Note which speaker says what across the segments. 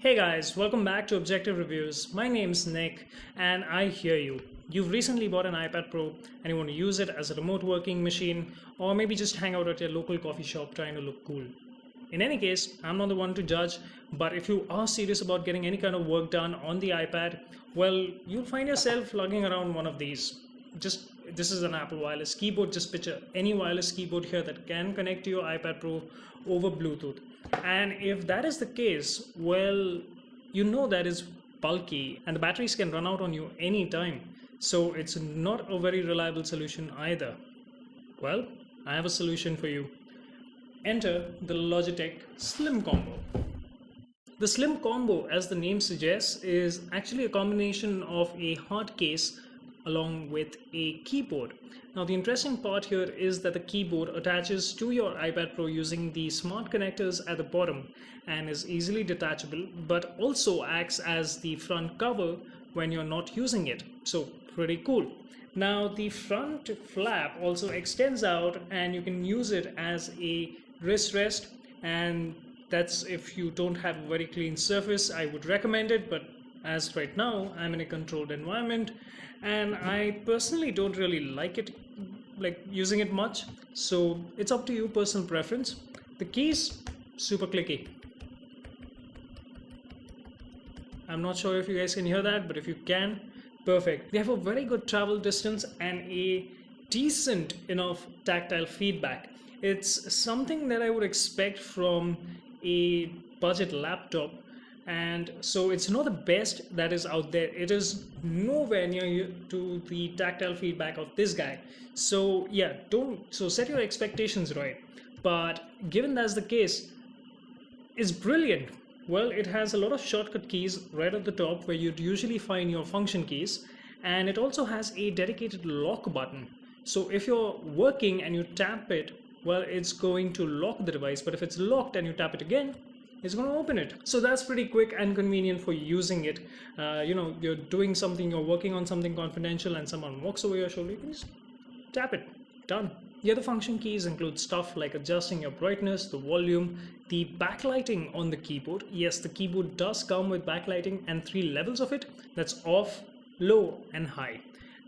Speaker 1: Hey guys, welcome back to Objective Reviews. My name's Nick and I hear you. You've recently bought an iPad Pro and you want to use it as a remote working machine or maybe just hang out at your local coffee shop trying to look cool. In any case, I'm not the one to judge, but if you are serious about getting any kind of work done on the iPad, well, you'll find yourself lugging around one of these. This is an Apple wireless keyboard. Just picture any wireless keyboard here that can connect to your iPad Pro over Bluetooth. And if that is the case, well, you know that is bulky and the batteries can run out on you anytime. So it's not a very reliable solution either. Well, I have a solution for you. Enter the Logitech Slim Combo. The Slim Combo, as the name suggests, is actually a combination of a hard case along with a keyboard. Now the interesting part here is that the keyboard attaches to your iPad Pro using the smart connectors at the bottom and is easily detachable, but also acts as the front cover when you're not using it. So pretty cool. Now the front flap also extends out and you can use it as a wrist rest, and that's if you don't have a very clean surface. I would recommend it, but as right now I'm in a controlled environment and I personally don't really like using it much, so it's up to you, personal preference. The keys, super clicky. I'm not sure if you guys can hear that, but if you can, perfect. They have a very good travel distance and a decent enough tactile feedback. It's something that I would expect from a budget laptop, and so it's not the best that is out there. It is nowhere near to the tactile feedback of this guy. So yeah, set your expectations right. But given that's the case, it's brilliant. Well, it has a lot of shortcut keys right at the top where you'd usually find your function keys, and it also has a dedicated lock button. So if you're working and you tap it, well, it's going to lock the device, but if it's locked and you tap it again, it's going to open it. So that's pretty quick and convenient for using it. You're doing something, you're working on something confidential and someone walks over your shoulder, you can just tap it, done. The other function keys include stuff like adjusting your brightness, the volume, the backlighting on the keyboard. Yes, the keyboard does come with backlighting and 3 levels of it. That's off, low and high.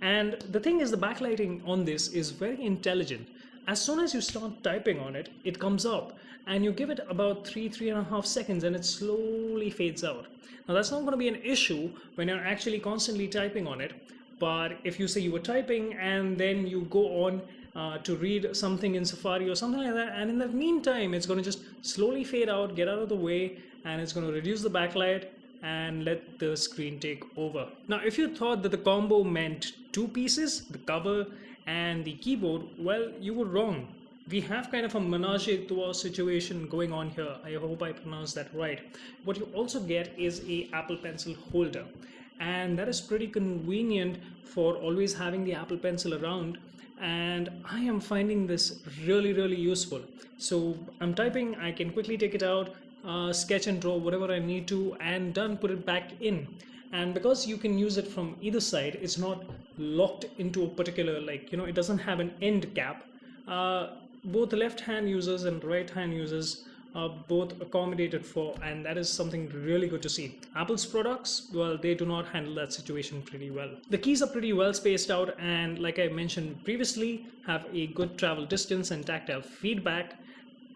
Speaker 1: And the thing is, the backlighting on this is very intelligent. As soon as you start typing on it, it comes up and you give it about 3.5 seconds and it slowly fades out. Now that's not going to be an issue when you're actually constantly typing on it, but if you say you were typing and then you go on to read something in Safari or something like that, and in the meantime it's going to just slowly fade out, get out of the way, and it's going to reduce the backlight and let the screen take over. Now if you thought that the combo meant 2 pieces, the cover and the keyboard, well, you were wrong. We have kind of a menage a trois situation going on here. I hope I pronounced that right. What you also get is a Apple Pencil holder, and that is pretty convenient for always having the Apple Pencil around, and I am finding this really useful. So I'm typing, I can quickly take it out, sketch and draw whatever I need to, and done, put it back in. And because you can use it from either side, it's not locked into a particular, it doesn't have an end cap. Both left hand users and right hand users are both accommodated for, and that is something really good to see. Apple's products, well, they do not handle that situation pretty well. The keys are pretty well spaced out and, like I mentioned previously, have a good travel distance and tactile feedback,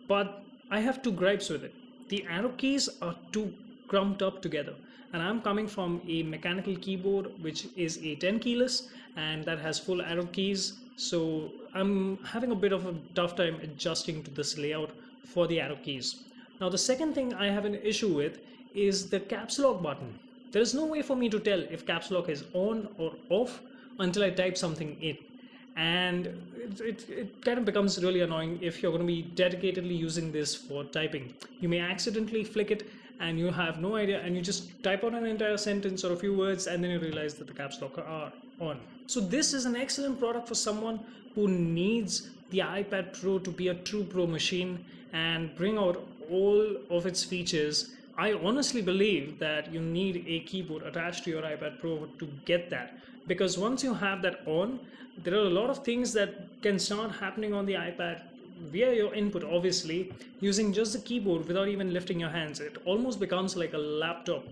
Speaker 1: but I have 2 gripes with it. The arrow keys are too crumped up together, and I'm coming from a mechanical keyboard which is a 10 keyless and that has full arrow keys, so I'm having a bit of a tough time adjusting to this layout for the arrow keys. Now the second thing I have an issue with is the caps lock button. There is no way for me to tell if caps lock is on or off until I type something in, and it kind of becomes really annoying if you're going to be dedicatedly using this for typing. You may accidentally flick it and you have no idea, and you just type out an entire sentence or a few words and then you realize that the caps lock are on. So this is an excellent product for someone who needs the iPad Pro to be a true pro machine and bring out all of its features. I honestly believe that you need a keyboard attached to your iPad Pro to get that, because once you have that on, there are a lot of things that can start happening on the iPad via your input, obviously, using just the keyboard without even lifting your hands. It almost becomes like a laptop.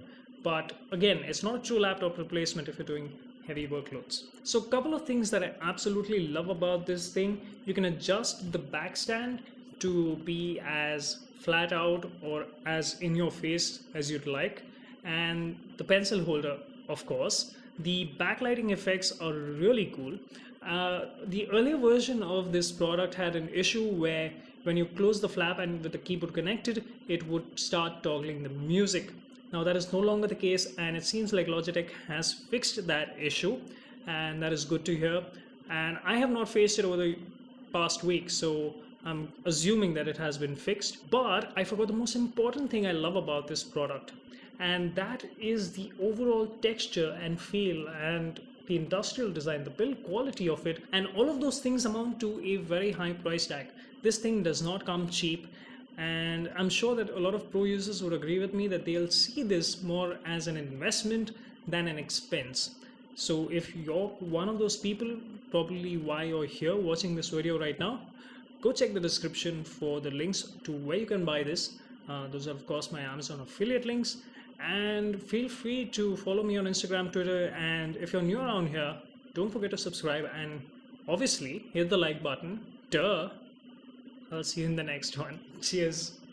Speaker 1: But again, it's not a true laptop replacement if you're doing heavy workloads. So a couple of things that I absolutely love about this thing: you can adjust the back stand to be as flat out or as in your face as you'd like, and the pencil holder, of course. The backlighting effects are really cool. The earlier version of this product had an issue where when you close the flap and with the keyboard connected, it would start toggling the music. Now that is no longer the case, and it seems like Logitech has fixed that issue, and that is good to hear. And I have not faced it over the past week, so I'm assuming that it has been fixed. But I forgot the most important thing I love about this product, and that is the overall texture and feel and the industrial design, the build quality of it, and all of those things amount to a very high price tag. This thing does not come cheap, and I'm sure that a lot of pro users would agree with me that they'll see this more as an investment than an expense. So if you're one of those people, probably why you're here watching this video right now, go check the description for the links to where you can buy this. Those are of course my Amazon affiliate links, and feel free to follow me on Instagram, Twitter, and if you're new around here, don't forget to subscribe and obviously hit the like button. Duh. I'll see you in the next one. Cheers.